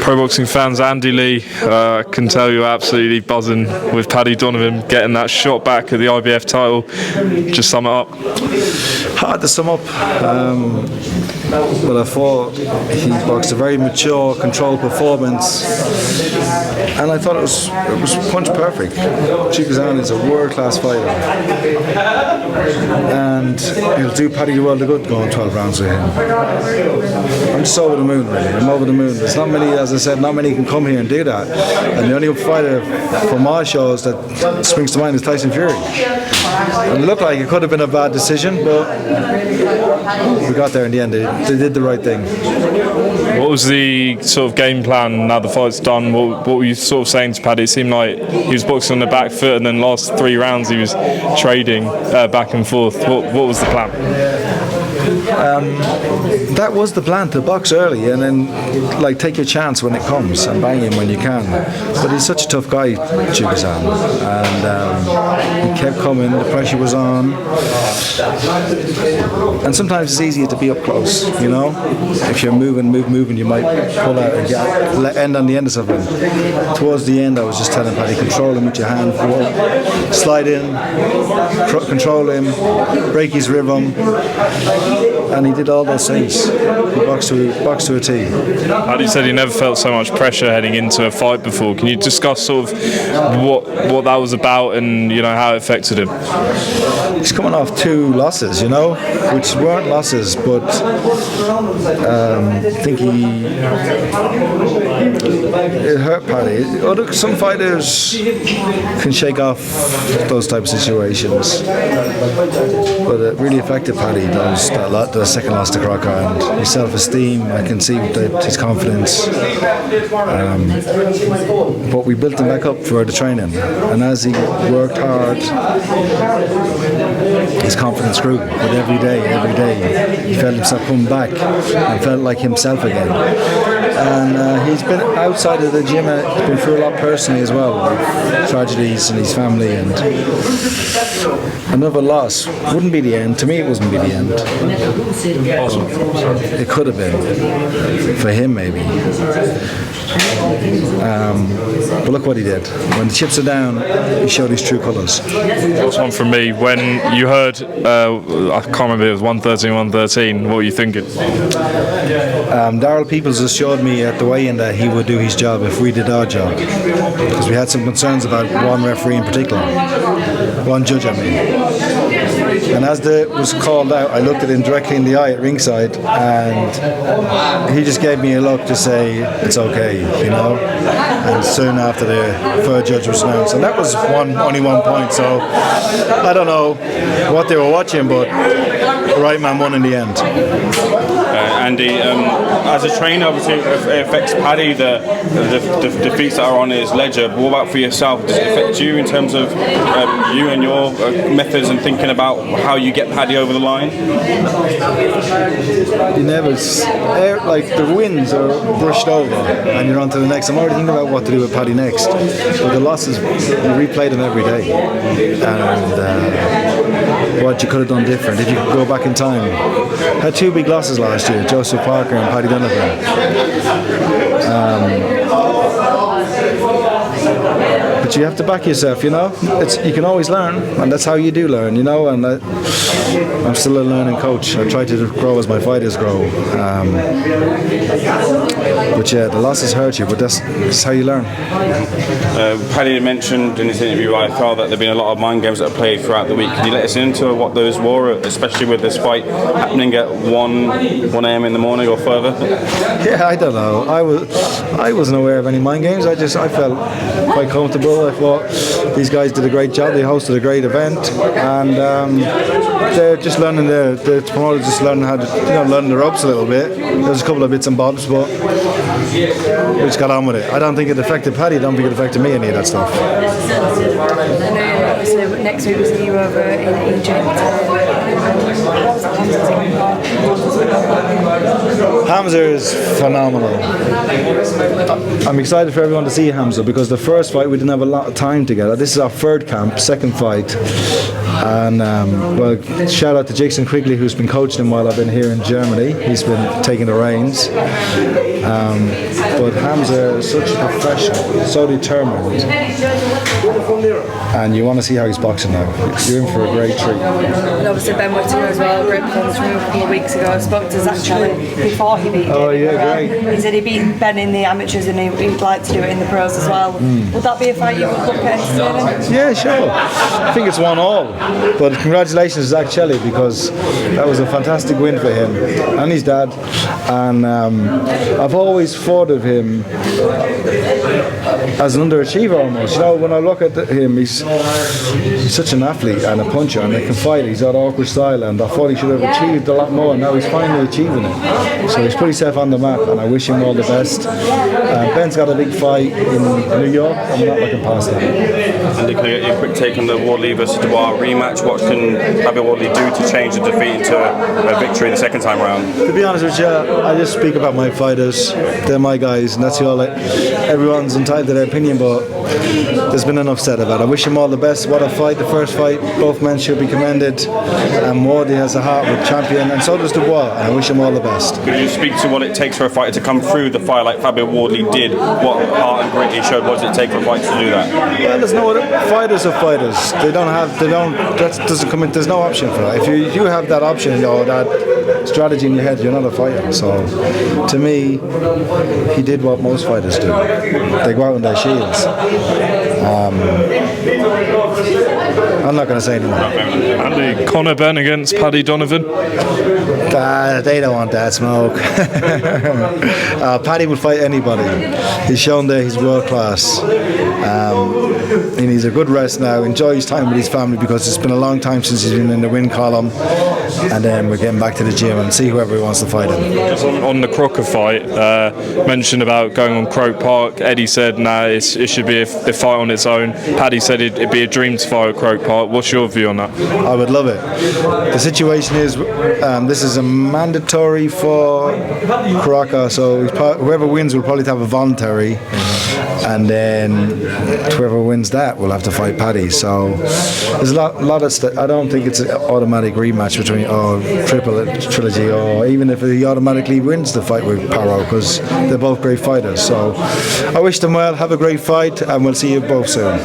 Pro boxing fans, Andy Lee, I can tell you're absolutely buzzing with Paddy Donovan getting that shot back at the IBF title. Just sum it up. Hard to sum up, but I thought he boxed a very mature, controlled performance, and I thought it was punch perfect. Chukhadzhian is a world-class fighter, and he'll do Paddy the world of good going 12 rounds with him. I'm just over the moon, really. I'm over the moon. There's not many, as I said, not many can come here and do that. And the only fighter from our shows that springs to mind is Tyson Fury. It looked like it could have been a bad decision, but we got there in the end. They did the right thing. What was the sort of game plan now the fight's done? What were you sort of saying to Paddy? It seemed like he was boxing on the back foot, and then last 3 rounds he was trading back and forth. What was the plan? That was the plan, to box early and then take your chance when it comes and bang him when you can. But he's such a tough guy, Chukhadzhian, and he kept coming. The pressure was on, and sometimes it's easier to be up close. You know, if you're moving, you might pull out and end on the end of something. Towards the end, I was just telling Paddy, control him with your hand, slide in, control him, break his rhythm. And he did all those things. He boxed to a T. Paddy said he never felt so much pressure heading into a fight before. Can you discuss sort of what that was about and how it affected him? He's coming off 2 losses, which weren't losses, but I think it hurt Paddy. Some fighters can shake off those type of situations, but it really affected Paddy. The second loss to Crocker, and his self-esteem, I can see his confidence. But we built him back up for the training, and as he worked hard, his confidence grew. But every day, he felt himself coming back and felt like himself again. And he's been outside of the gym, he's been through a lot personally as well, with tragedies in his family, and another loss wouldn't be the end. To me, it wouldn't be the end. Awesome. It could have been for him, maybe. But look what he did. When the chips are down, he showed his true colours. Last one from me. When you heard, I can't remember, it was 113, what were you thinking? Darryl Peoples assured me at the weigh-in that he would do his job if we did our job, because we had some concerns about one referee in particular, one judge I mean. And as it was called out, I looked at him directly in the eye at ringside, and he just gave me a look to say it's okay, and soon after the third judge was announced, and that was only 1 point, so I don't know what they were watching, but the right man won in the end. Andy, as a trainer, obviously it affects Paddy, the defeats that are on his ledger, but what about for yourself? Does it affect you in terms of you and your methods and thinking about how you get Paddy over the line? You never, the wins are brushed over and you're on to the next. I'm already thinking about what to do with Paddy next, but the losses, you replay them every day, and what you could have done different if you could go back in time. Had 2 big losses last year, Lewis Crocker and Paddy Donovan. But you have to back yourself, you can always learn, and that's how you do learn, and I'm still a learning coach. I try to grow as my fighters grow. But yeah, the losses hurt you, but that's how you learn. Paddy mentioned in his interview, I felt that there have been a lot of mind games that are played throughout the week. Can you let us into what those were, especially with this fight happening at 1 a.m. in the morning or further? Yeah, I don't know. I wasn't aware of any mind games. I felt quite comfortable. I thought these guys did a great job. They hosted a great event, and they're just learning the promoters just learning how to learn the ropes a little bit. There's a couple of bits and bobs, but we just got on with it. I don't think it affected Paddy. I don't think it affected me, any of that stuff. So next week was you over in Egypt. Hamza is phenomenal. I'm excited for everyone to see Hamza, because the first fight we didn't have a lot of time together. This is our third camp, second fight, and shout out to Jason Quigley, who's been coaching him while I've been here in Germany. He's been taking the reins. But Hamza is such a professional, so determined, and you want to see how he's boxing now. You're in for a great treat. And obviously Ben Whittaker as well, great performance from him a couple of weeks ago. I spoke to Zach Shelley before he beat him. Oh yeah, great. He said he beat Ben in the amateurs and he'd like to do it in the pros as well. Would that be a fight you would look at entertaining? Yeah, sure. I think it's 1-1. But congratulations to Zach Shelley, because that was a fantastic win for him and his dad. And I've always thought of him as an underachiever almost. You know, when I look at him, he's such an athlete and a puncher, and he can fight. He's got awkward style, and I thought he should have achieved a lot more, and now he's finally achieving it. So he's put himself on the map, and I wish him all the best. Ben's got a big fight in New York. I'm not looking past that. Andy, can I get your quick take on the Wardley versus Dubois rematch? What can Paddy Wardley do to change the defeat into a victory the second time round? To be honest with you, I just speak about my fighters. They're my guys, and that's all. Everyone's entitled to their opinion, but there's been enough said about it. I wish him all the best. What a fight, the first fight. Both men should be commended. And Wardley has a heart with champion, and so does Dubois. And I wish him all the best. Could you speak to what it takes for a fighter to come through the fire like Fabio Wardley did? What heart and grit he showed? What does it take for a fighter to do that? Well, there's no other fighters are fighters. That doesn't come in. There's no option for that. If you have that option or that strategy in your head, you're not a fighter. So, to me, he did what most fighters do. They go out on their shields. I'm not going to say anymore. Andy, Conor Benn against Paddy Donovan. They don't want that smoke. Paddy would fight anybody. He's shown that he's world class. He needs a good rest now. Enjoy his time with his family, because it's been a long time since he's been in the win column. And then we're getting back to the gym and see whoever he wants to fight him. Just on the Crocker fight, mentioned about going on Croke Park. Eddie said, nah, it should be a fight on its own. Paddy said it'd be a dream to fight at Croke Park. What's your view on that? I would love it. The situation is, this is a mandatory for Crocker, so whoever wins will probably have a voluntary, and then whoever wins that will have to fight Paddy. So there's a lot of I don't think it's an automatic rematch between trilogy, or even if he automatically wins the fight with Paro, because they're both great fighters. So I wish them well. Have a great fight, and we'll see you both soon.